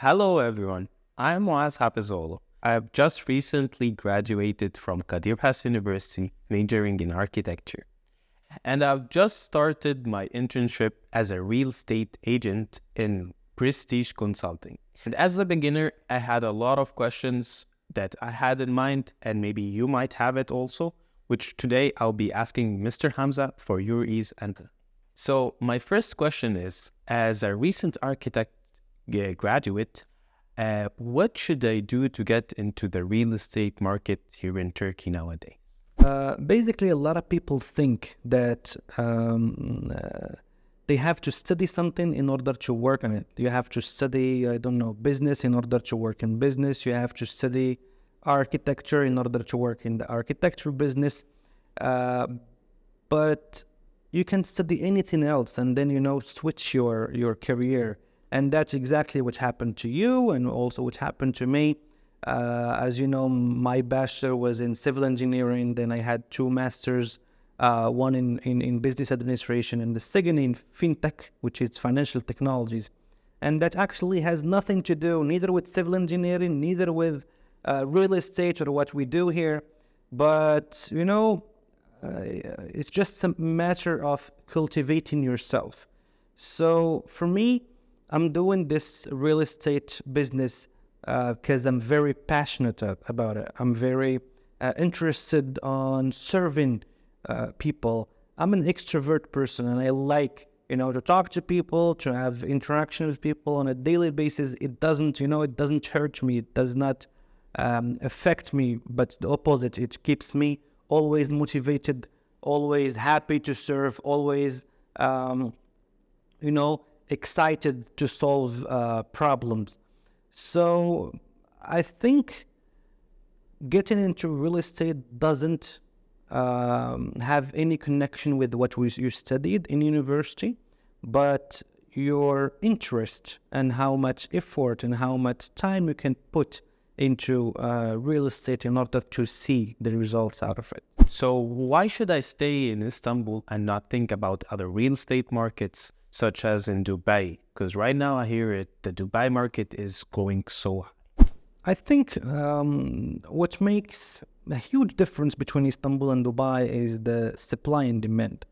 Hello everyone, I'm Muaz Hafizolo. I have just recently graduated from Kadir Has University, majoring in architecture. And I've just started my internship as a real estate agent in Prestij Consulting. And as a beginner, I had a lot of questions that I had in mind, and maybe you might have it also, which today I'll be asking Mr. Hamza for your ease and so my first question is, as a recent architect graduate, what should I do to get into the real estate market here in Turkey nowadays? Basically, a lot of people think that they have to study something in order to work on it. You have to study, business in order to work in business. You have to study architecture in order to work in the architecture business. But you can study anything else and then, switch your career. And that's exactly what happened to you and also what happened to me. As you know, my bachelor was in civil engineering. Then I had two masters, one in business administration and the second in fintech, which is financial technologies. And that actually has nothing to do neither with civil engineering, neither with real estate or what we do here. But, it's just a matter of cultivating yourself. So for me, I'm doing this real estate business because I'm very passionate about it. I'm very interested on serving people. I'm an extrovert person and I like, to talk to people, to have interaction with people on a daily basis. It doesn't hurt me. It does not affect me, but the opposite. It keeps me always motivated, always happy to serve, always, excited to solve problems. So I think getting into real estate doesn't have any connection with what you studied in university, but your interest and how much effort and how much time you can put into real estate in order to see the results out of it. So why should I stay in Istanbul and not think about other real estate markets such as in Dubai? Because right now I hear the Dubai market is going so high. I think what makes a huge difference between Istanbul and Dubai is the supply and demand.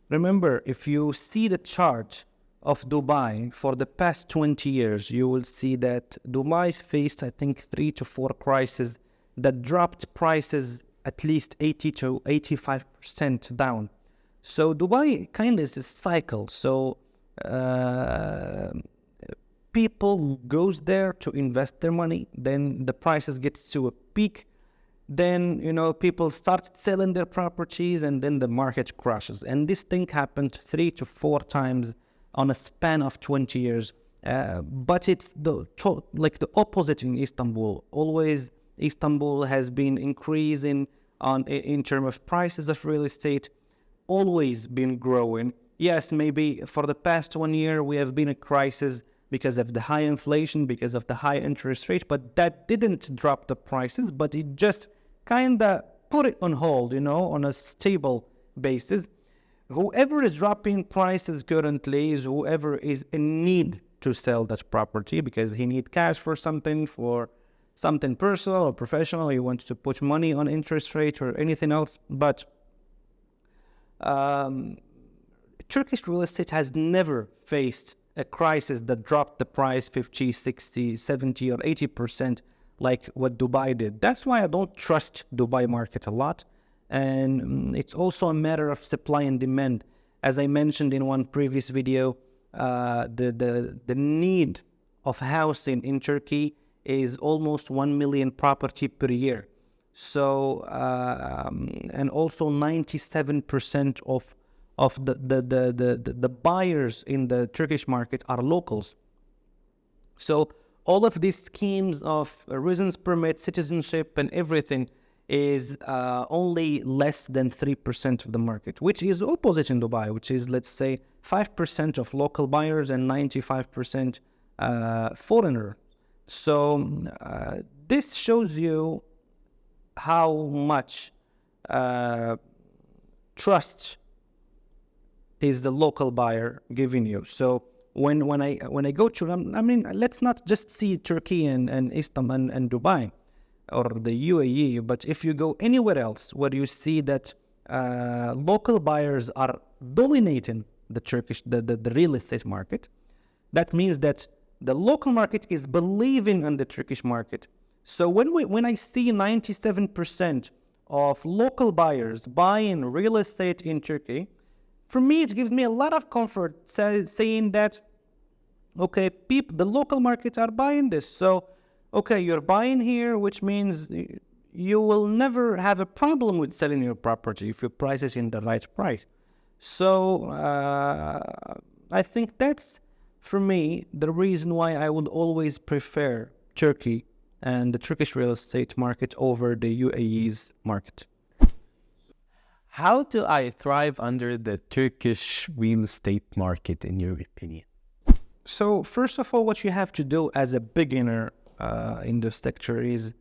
Remember, if you see the chart of Dubai for the past 20 years, you will see that Dubai faced, I think, 3 to 4 crises that dropped prices at least 80 to 85% down. So Dubai kind of is a cycle. So people goes there to invest their money. Then the prices gets to a peak. Then, people start selling their properties and then the market crashes. And this thing happened 3 to 4 times on a span of 20 years. But it's the opposite in Istanbul. Always Istanbul has been increasing in terms of prices of real estate, always been growing. Yes, maybe for the past 1 year we have been in a crisis because of the high inflation, because of the high interest rate, but that didn't drop the prices, but it just kind of put it on hold, on a stable basis. Whoever is dropping prices currently is whoever is in need to sell that property because he needs cash for something personal or professional. He wants to put money on interest rate or anything else. But Turkish real estate has never faced a crisis that dropped the price 50, 60, 70 or 80% like what Dubai did. That's why I don't trust Dubai market a lot. And it's also a matter of supply and demand. As I mentioned in one previous video, the need of housing in Turkey is almost 1 million property per year. So and also 97% of the buyers in the Turkish market are locals. So all of these schemes of residence permit, citizenship, and everything is only less than 3% of the market, which is opposite in Dubai, which is, let's say, 5% of local buyers and 95% foreigner. So this shows you how much trust is the local buyer giving you. So when I go to, I mean, let's not just see Turkey and Istanbul and Dubai or the UAE, but if you go anywhere else where you see that local buyers are dominating the real estate market, that means that the local market is believing in the Turkish market. So when I see 97% of local buyers buying real estate in Turkey, for me it gives me a lot of comfort saying that, okay, the local markets are buying this. So, okay, you're buying here, which means you will never have a problem with selling your property if your price is in the right price. So I think that's, for me, the reason why I would always prefer Turkey and the Turkish real estate market over the UAE's market. How do I thrive under the Turkish real estate market, in your opinion? So first of all, what you have to do as a beginner in the sector is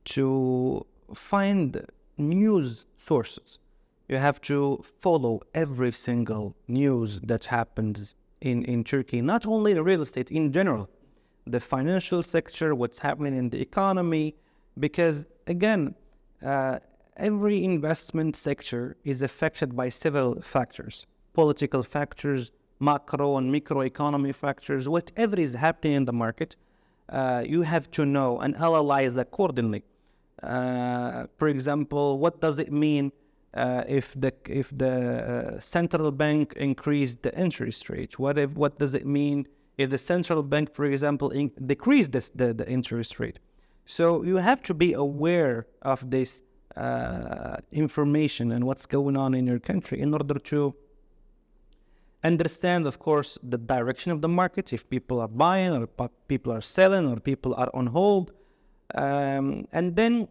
to find news sources. You have to follow every single news that happens in Turkey, not only the real estate, in general, the financial sector, what's happening in the economy, because again, every investment sector is affected by several factors, political factors, macro and microeconomy factors, whatever is happening in the market, you have to know and analyze accordingly. For example, what does it mean if the central bank increased the interest rate? What does it mean if the central bank, for example, decreased the interest rate? So you have to be aware of this information and what's going on in your country in order to understand, of course, the direction of the market, if people are buying or people are selling or people are on hold. And then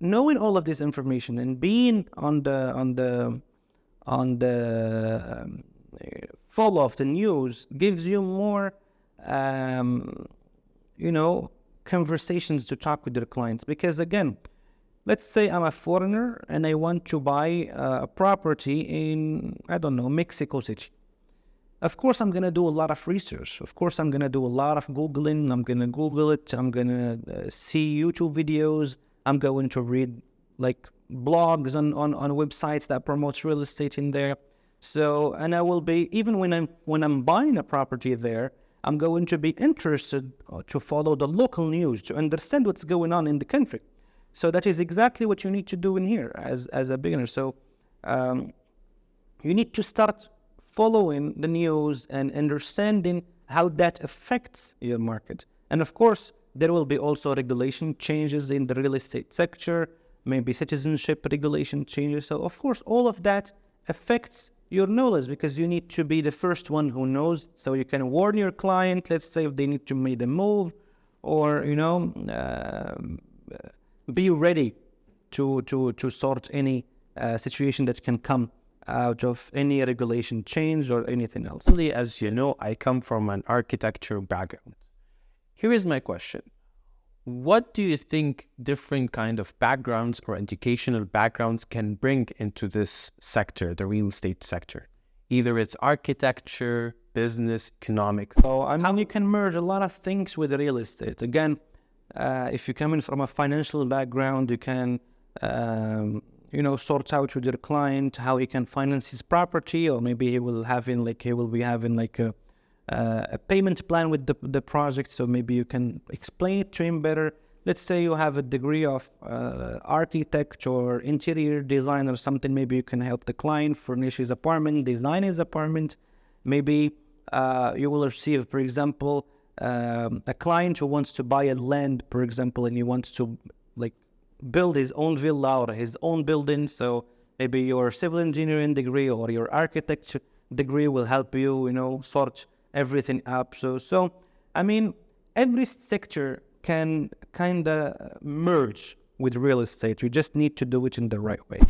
knowing all of this information and being on the follow of the news gives you more, conversations to talk with your clients. Because again, let's say I'm a foreigner and I want to buy a property in, I don't know, Mexico City. Of course, I'm going to do a lot of research. Of course, I'm going to do a lot of Googling. I'm going to Google it. I'm going to see YouTube videos. I'm going to read like blogs on websites that promote real estate in there. So, and I will be, even when I'm buying a property there, I'm going to be interested to follow the local news, to understand what's going on in the country. So that is exactly what you need to do in here as a beginner. So you need to start following the news and understanding how that affects your market. And of course, there will be also regulation changes in the real estate sector, maybe citizenship regulation changes. So of course, all of that affects your knowledge, because you need to be the first one who knows, so you can warn your client, let's say if they need to make a move, or be ready to sort any situation that can come out of any regulation change or anything else. As you know, I come from an architecture background. Here is my question. What do you think different kind of backgrounds or educational backgrounds can bring into this sector, the real estate sector? Either it's architecture, business, economics. So you can merge a lot of things with real estate. Again, if you're coming from a financial background, you can, sort out with your client how he can finance his property, or maybe he will be having a payment plan with the project. So maybe you can explain it to him better. Let's say you have a degree of architect or interior design or something. Maybe you can help the client furnish his apartment, design his apartment. Maybe you will receive, for example, a client who wants to buy a land, for example, and he wants to build his own villa or his own building. So maybe your civil engineering degree or your architecture degree will help you, sort everything up. So I mean, every sector can kind of merge with real estate. You just need to do it in the right way.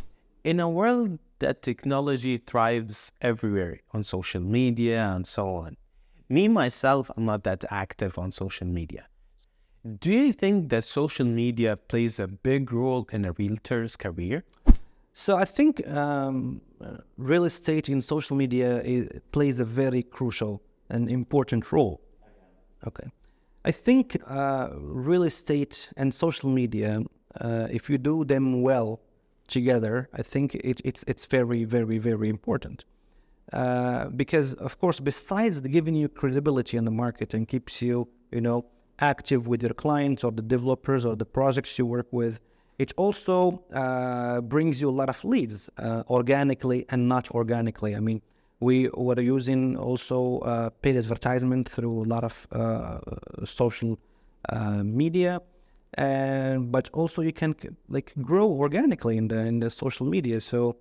In a world that technology thrives everywhere, on social media and so on, me, myself, I'm not that active on social media. Do you think that social media plays a big role in a realtor's career? So I think real estate in social media plays a very crucial an important role. Okay. I think real estate and social media, if you do them well together, I think it's very, very, very important. Because, of course, besides giving you credibility in the market and keeps you, active with your clients or the developers or the projects you work with, it also brings you a lot of leads, organically and not organically. I mean, we were using also paid advertisement through a lot of social media, but also you can grow organically in the social media. So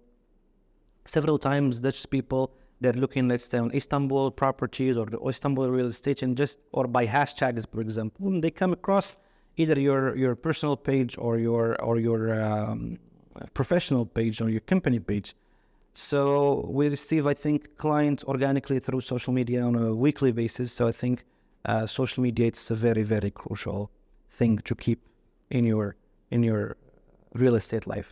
several times Dutch people, they're looking, let's say, on Istanbul properties or the Istanbul real estate, and or by hashtags, for example, and they come across either your personal page or your professional page or your company page. So we receive, I think, clients organically through social media on a weekly basis. So I think social media, it's a very, very crucial thing to keep in your real estate life.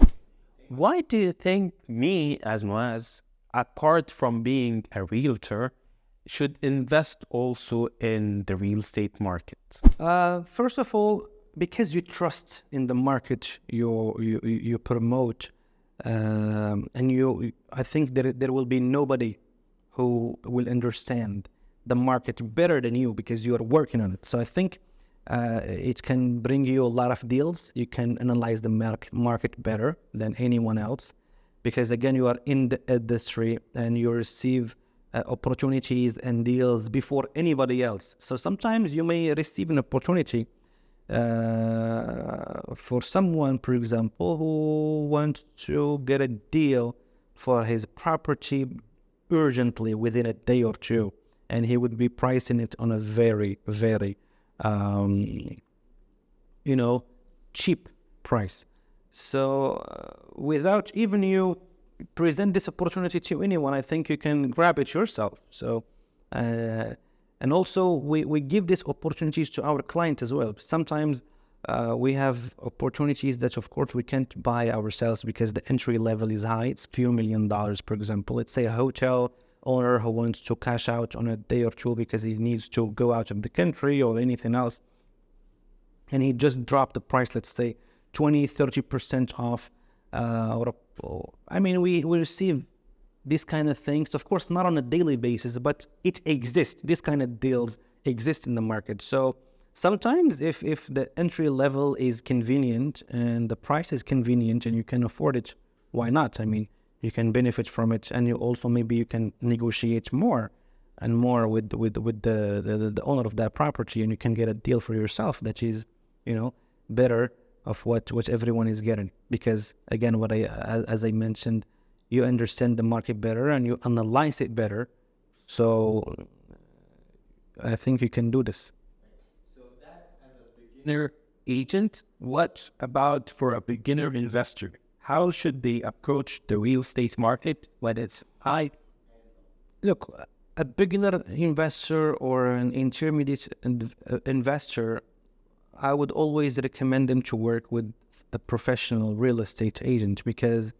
Why do you think me, as Muaz, apart from being a realtor, should invest also in the real estate market? First of all, because you trust in the market you promote, and I think there will be nobody who will understand the market better than you because you are working on it. So I think it can bring you a lot of deals. You can analyze the market better than anyone else because, again, you are in the industry and you receive opportunities and deals before anybody else. So sometimes you may receive an opportunity for someone, for example, who wants to get a deal for his property urgently within a day or two, and he would be pricing it on a very, very cheap price. So without even you present this opportunity to anyone, I think you can grab it yourself. So and also we give these opportunities to our clients as well. Sometimes we have opportunities that, of course, we can't buy ourselves because the entry level is high. It's a few $1 million, for example. Let's say a hotel owner who wants to cash out on a day or two because he needs to go out of the country or anything else, and he just dropped the price, let's say 20-30% off, we receive these kind of things, of course, not on a daily basis, but it exists. This kind of deals exist in the market. So sometimes if the entry level is convenient and the price is convenient and you can afford it, why not? I mean, you can benefit from it, and you also maybe you can negotiate more and more with the owner of that property, and you can get a deal for yourself that is, better of what everyone is getting. Because again, as I mentioned, you understand the market better and you analyze it better. So I think you can do this. So that as a beginner agent, what about for a beginner investor? How should they approach the real estate market when it's high? Look, a beginner investor or an intermediate investor, I would always recommend them to work with a professional real estate agent because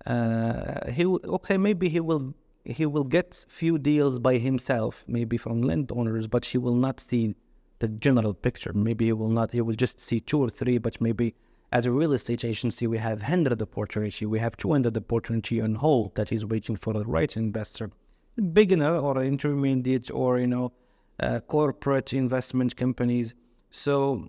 maybe he will get few deals by himself, maybe from landowners, but he will not see the general picture. Maybe he will just see 2 or 3, but maybe as a real estate agency, we have 100 opportunity, we have 200 opportunity on hold that is waiting for the right investor. Beginner or intermediate or, corporate investment companies. So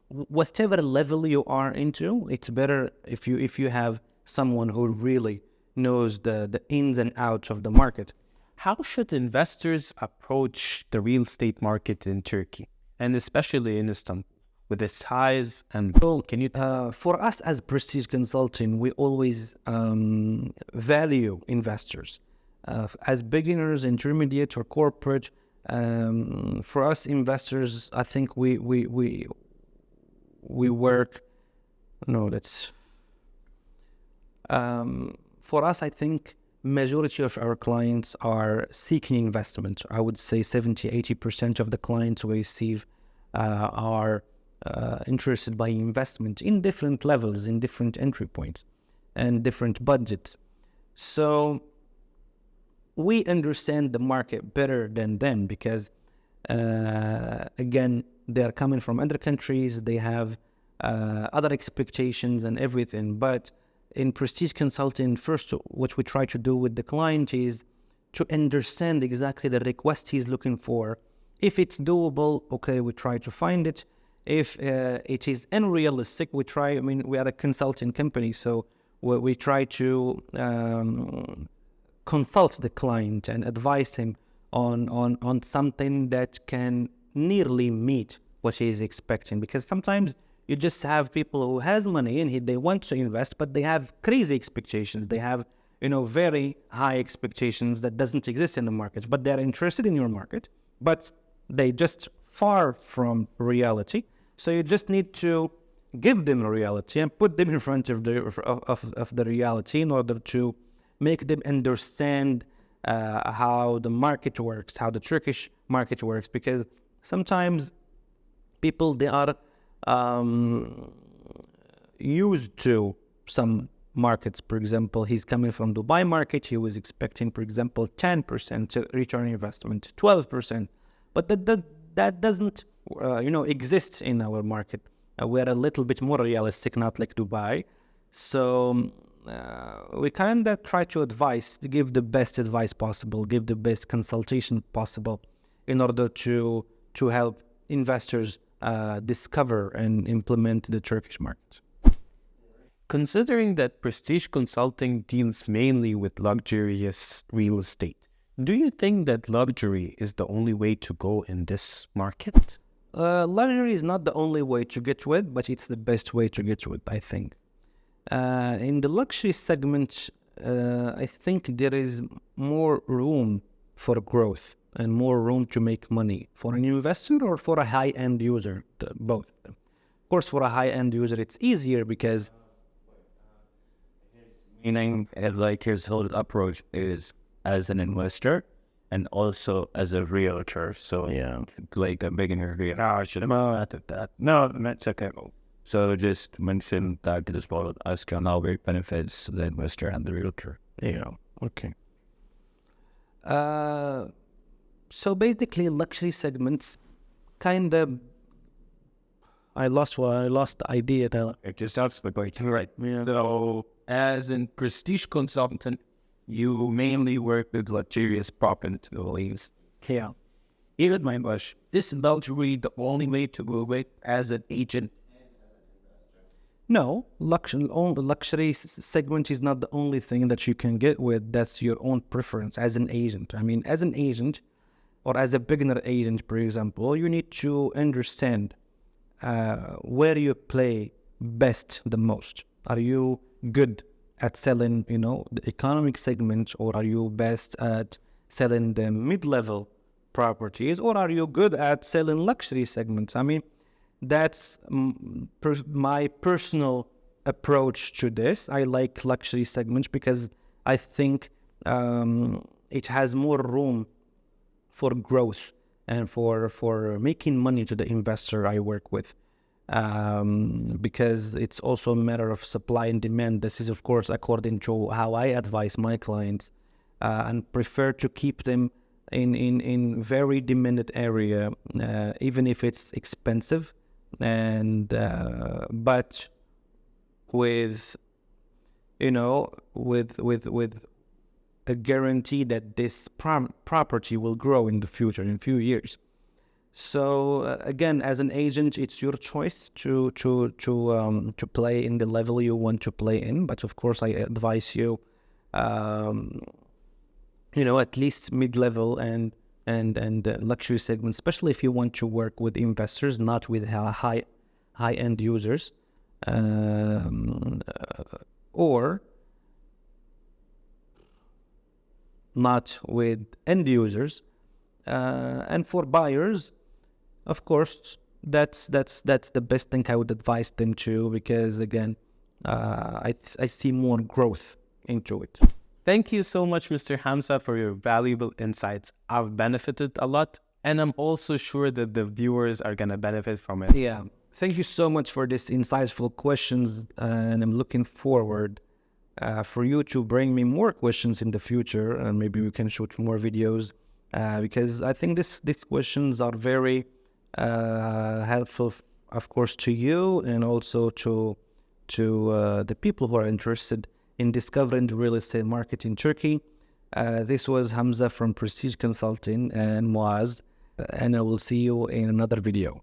whatever level you are into, it's better if you have someone who really knows the ins and outs of the market. How should investors approach the real estate market in Turkey, and especially in Istanbul, with its size and goal? Can you for us as Prestij Consulting, we always value investors. As beginners, intermediate, or corporate, for us investors, I think we work. No, that's. For us, I think majority of our clients are seeking investment. I would say 70-80% of the clients we receive are interested by investment in different levels, in different entry points, and different budgets. So we understand the market better than them because, again, they're coming from other countries. They have other expectations and everything. But in Prestige Consulting, first, what we try to do with the client is to understand exactly the request he's looking for. If it's doable, okay, we try to find it. If it is unrealistic, we are a consulting company, so we try to consult the client and advise him on something that can nearly meet what he is expecting. Because sometimes you just have people who has money and they want to invest, but they have crazy expectations. They have, very high expectations that doesn't exist in the market, but they're interested in your market, but they just far from reality. So you just need to give them a reality and put them in front of the reality in order to make them understand how the market works, how the Turkish market works, because sometimes people, they are used to some markets. For example, he's coming from Dubai market. He was expecting, for example, 10% return on investment, 12%, but that doesn't exist in our market. We're a little bit more realistic, not like Dubai. So we kind of try to give the best advice possible, give the best consultation possible in order to help investors discover and implement the Turkish market. Considering that Prestige Consulting deals mainly with luxurious real estate, do you think that luxury is the only way to go in this market? Luxury is not the only way to get with, but it's the best way to get with, I think. In the luxury segment, I think there is more room for growth and more room to make money for an investor or for a high-end user, both. Of course, for a high-end user, it's easier because... Meaning, like his whole approach is as an investor and also as a realtor. So, yeah, like a beginner realtor. I should have added that. No, that's okay. So just mention that as well as can how it benefits the investor and the realtor. Yeah, okay. So basically, luxury segments kind of... I lost the idea there. It just helps, but right. Yeah. So, as in Prestige Consultant, you mainly work with luxurious properties. Yeah. Even my bush, this luxury the only way to go with as an agent? No, luxury segment is not the only thing that you can get with. That's your own preference as an agent. I mean, as an agent or as a beginner agent, for example, you need to understand where you play best the most. Are you good at selling, the economic segment, or are you best at selling the mid-level properties, or are you good at selling luxury segments? I mean, that's my personal approach to this. I like luxury segments because I think it has more room for growth and for making money to the investor I work with. Because it's also a matter of supply and demand. This is, of course, according to how I advise my clients, and prefer to keep them in very demanded area, even if it's expensive, and but with with a guarantee that this property will grow in the future, in a few years. So again, as an agent, it's your choice to play in the level you want to play in. But of course, I advise you, at least mid-level and luxury segment, especially if you want to work with investors, not with high-end users, or not with end users. And for buyers, of course, that's the best thing I would advise them to, because again, I see more growth into it. Thank you so much, Mr. Hamza, for your valuable insights. I've benefited a lot, and I'm also sure that the viewers are gonna benefit from it. Yeah, thank you so much for this insightful questions, and I'm looking forward for you to bring me more questions in the future, and maybe we can shoot more videos, because I think these questions are very helpful, of course, to you and also to the people who are interested in discovering the real estate market in Turkey. This was Hamza from Prestij Consulting and Muaz, and I will see you in another video.